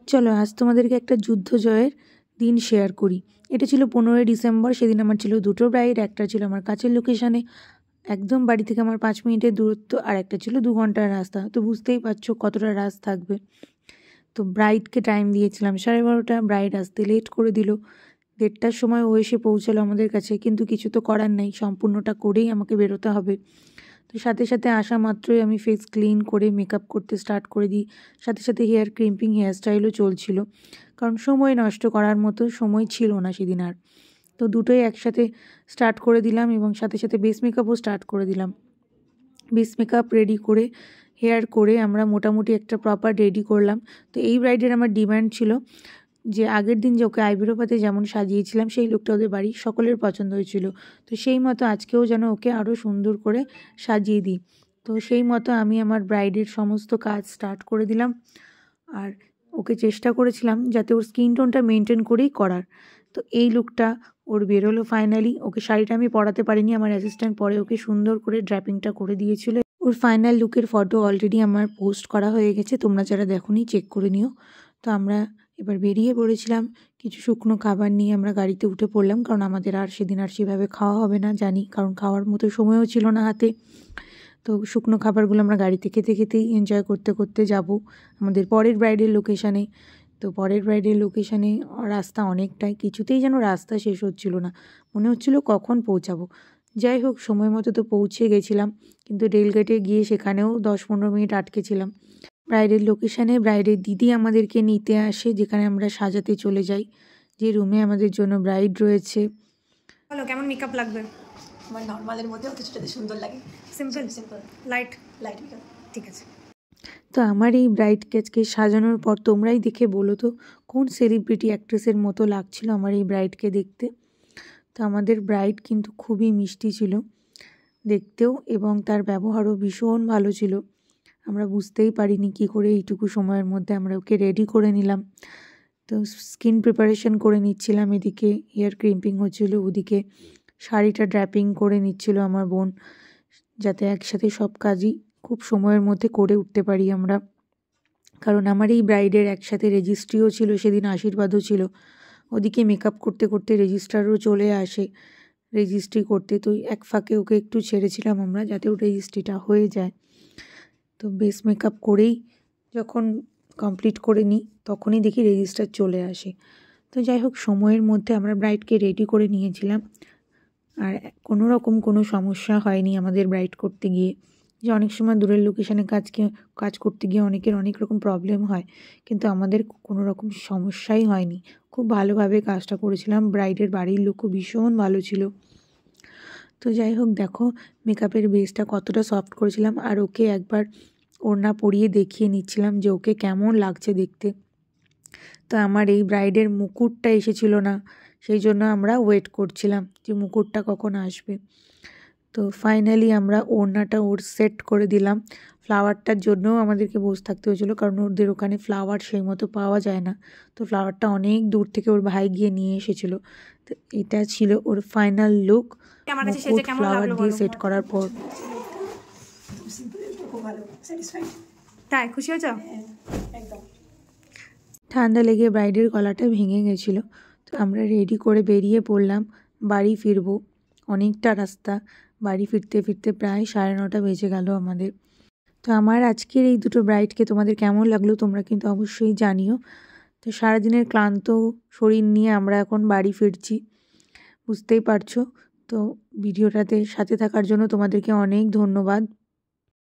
চলো আজ তোমাদেরকে একটা যুদ্ধ জয়ের দিন শেয়ার করি। এটা ছিল 15ই ডিসেম্বর। সেদিন আমার ছিল দুটো ব্রাইড। একটা ছিল আমার কাছের লোকেশানে, একদম বাড়ি থেকে আমার 5 মিনিটের দূরত্ব, আর একটা ছিল 2 ঘন্টার রাস্তা। তো বুঝতেই পারছো কতটা রাস থাকবে। তো ব্রাইডকে টাইম দিয়েছিলাম 12:30। ব্রাইড আসতে লেট করে দিল। 1:30টার সময় ও এসে পৌঁছালো আমাদের কাছে, কিন্তু কিছু তো করার নেই, সম্পূর্ণটা করেই আমাকে বেরোতে হবে। তো সাথে সাথে আসা মাত্রই আমি ফেস ক্লিন করে মেকআপ করতে স্টার্ট করে দিই। সাথে সাথে হেয়ার ক্রিম্পিং, হেয়ার স্টাইলও চলছিল, কারণ সময় নষ্ট করার মতো সময় ছিল না সেদিন আর। তো দুটোই একসাথে স্টার্ট করে দিলাম এবং সাথে সাথে বেস মেকআপও স্টার্ট করে দিলাম। বেস মেকআপ রেডি করে হেয়ার করে আমরা মোটামুটি একটা প্রপার রেডি করলাম। তো এই ব্রাইডের আমার ডিমান্ড ছিল যে আগের দিন যে ওকে আইব্রো পাতে যেমন সাজিয়েছিলাম সেই লুকটা ওদের বাড়ির সকলের পছন্দ হয়েছিল। তো সেই মতো আজকেও যেন ওকে আরও সুন্দর করে সাজিয়ে দিই। তো সেই মতো আমি আমার ব্রাইডের সমস্ত কাজ স্টার্ট করে দিলাম। আর ওকে চেষ্টা করেছিলাম যাতে ওর স্কিন টোনটা মেনটেন করেই করার। তো এই লুকটা ওর বেরোলো ফাইনালি। ওকে শাড়িটা আমি পরাতে পারিনি, আমার অ্যাসিস্ট্যান্ট পরে ওকে সুন্দর করে ড্র্যাপিংটা করে দিয়েছিল। ওর ফাইনাল লুকের ফটো অলরেডি আমার পোস্ট করা হয়ে গেছে, তোমরা যারা দেখোনি চেক করে নিও। তো আমরা এবার বেরিয়ে পড়েছিলাম। কিছু শুকনো খাবার নিয়ে আমরা গাড়িতে উঠে পড়লাম, কারণ আমাদের আর সেদিন আর সেভাবে খাওয়া হবে না জানি, কারণ খাওয়ার মতো সময়ও ছিল না হাতে। তো শুকনো খাবারগুলো আমরা গাড়িতে খেতে খেতেই এনজয় করতে করতে যাব আমাদের পরের ব্রাইডের লোকেশানে। তো পরের ব্রাইডের লোকেশানে রাস্তা অনেকটাই, কিছুতেই যেন রাস্তা শেষ হচ্ছিল না, মনে হচ্ছিল কখন পৌঁছাবো। যাই হোক, সময় মতো তো পৌঁছে গেছিলাম, কিন্তু রেলগেটে গিয়ে সেখানেও 10-15 মিনিট আটকেছিলাম। ব্রাইডের লোকেশানে ব্রাইডের দিদি আমাদেরকে নিতে আসে, যেখানে আমরা সাজাতে চলে যাই, যে রুমে আমাদের জন্য ব্রাইড রয়েছে। বলো কেমন মেকআপ লাগবে? আমার নর্মালের মধ্যেও কিছুটা সুন্দর লাগে, সিম্পল লাইট মেকআপ, ঠিক আছে। তো আমার এই ব্রাইডকে আজকে সাজানোর পর তোমরাই দেখে বলো তো কোন সেলিব্রিটি অ্যাক্ট্রেসের মতো লাগছিল আমার এই ব্রাইডকে দেখতে। তো আমাদের ব্রাইড কিন্তু খুবই মিষ্টি ছিল দেখতেও, এবং তার ব্যবহারও ভীষণ ভালো ছিল। আমরা বুঝতেই পারিনি কী করে এইটুকু সময়ের মধ্যে আমরা ওকে রেডি করে নিলাম। তো স্কিন প্রিপারেশন করে নিচ্ছিলাম, এদিকে হেয়ার ক্রিম্পিং হচ্ছিলো, ওদিকে শাড়িটা ড্র্যাপিং করে নিচ্ছিল আমার বোন, যাতে একসাথে সব কাজই খুব সময়ের মধ্যে করে উঠতে পারি আমরা। কারণ আমার এই ব্রাইডের একসাথে রেজিস্ট্রিও ছিল সেদিন, আশীর্বাদও ছিল। ওদিকে মেকআপ করতে করতে রেজিস্ট্রারও চলে আসে রেজিস্ট্রি করতে। তো এক ফাঁকে ওকে একটু ছেড়েছিলাম আমরা, যাতে ওর রেজিস্ট্রিটা হয়ে যায়। তো বেস মেকআপ করেই যখন কমপ্লিট করে নিই তখনই দেখি রেজিস্টার চলে আসে। তো যাই হোক, সময়ের মধ্যে আমরা ব্রাইডকে রেডি করে নিয়েছিলাম, আর কোনো রকম কোনো সমস্যা হয়নি আমাদের ব্রাইড করতে গিয়ে। যে অনেক সময় দূরের লোকেশানে কাজ করতে গিয়ে অনেকের অনেক রকম প্রবলেম হয়, কিন্তু আমাদের কোনো রকম সমস্যাই হয়নি। খুব ভালোভাবে কাজটা করেছিলাম। ব্রাইডের বাড়ির লোকও ভীষণ ভালো ছিল। তো যাই হোক, দেখো মেকআপের বেসটা কতটা সফট করেছিলাম, আর ওকে একবার ওড়না পরিয়ে দেখিয়ে নিচ্ছিলাম যে ওকে কেমন লাগছে দেখতে। তো আমার এই ব্রাইডের মুকুটটা এসেছিল না, সেই জন্য আমরা ওয়েট করছিলাম যে মুকুটটা কখন আসবে। তো ফাইনালি আমরা ওড়নাটা ওর সেট করে দিলাম। ফ্লাওয়ারটার জন্যও আমাদেরকে বসে থাকতে হয়েছিলো, কারণ ওদের ওখানে ফ্লাওয়ার সেই মতো পাওয়া যায় না। তো ফ্লাওয়ারটা অনেক দূর থেকে ওর ভাই গিয়ে নিয়ে এসেছিলো। তো এটা ছিল ওর ফাইনাল লুক, মুকুট ফ্লাওয়ার দিয়ে সেট করার পর। তাই খুশি হয়েছ? একদম। ঠান্ডা লেগে ব্রাইডের গলাটা ভেঙে গেছিলো। তো আমরা রেডি করে বেরিয়ে পড়লাম, বাড়ি ফিরবো। অনেকটা রাস্তা, বাড়ি ফিরতে ফিরতে প্রায় 9:30 বেজে গেল আমাদের। তো আমার আজকের এই দুটো ব্রাইডকে তোমাদের কেমন লাগলো তোমরা কিন্তু অবশ্যই জানিও। তো সারাদিনের ক্লান্ত শরীর নিয়ে আমরা এখন বাড়ি ফিরছি, বুঝতেই পারছো। তো ভিডিওটাতে সাথে থাকার জন্য তোমাদেরকে অনেক ধন্যবাদ।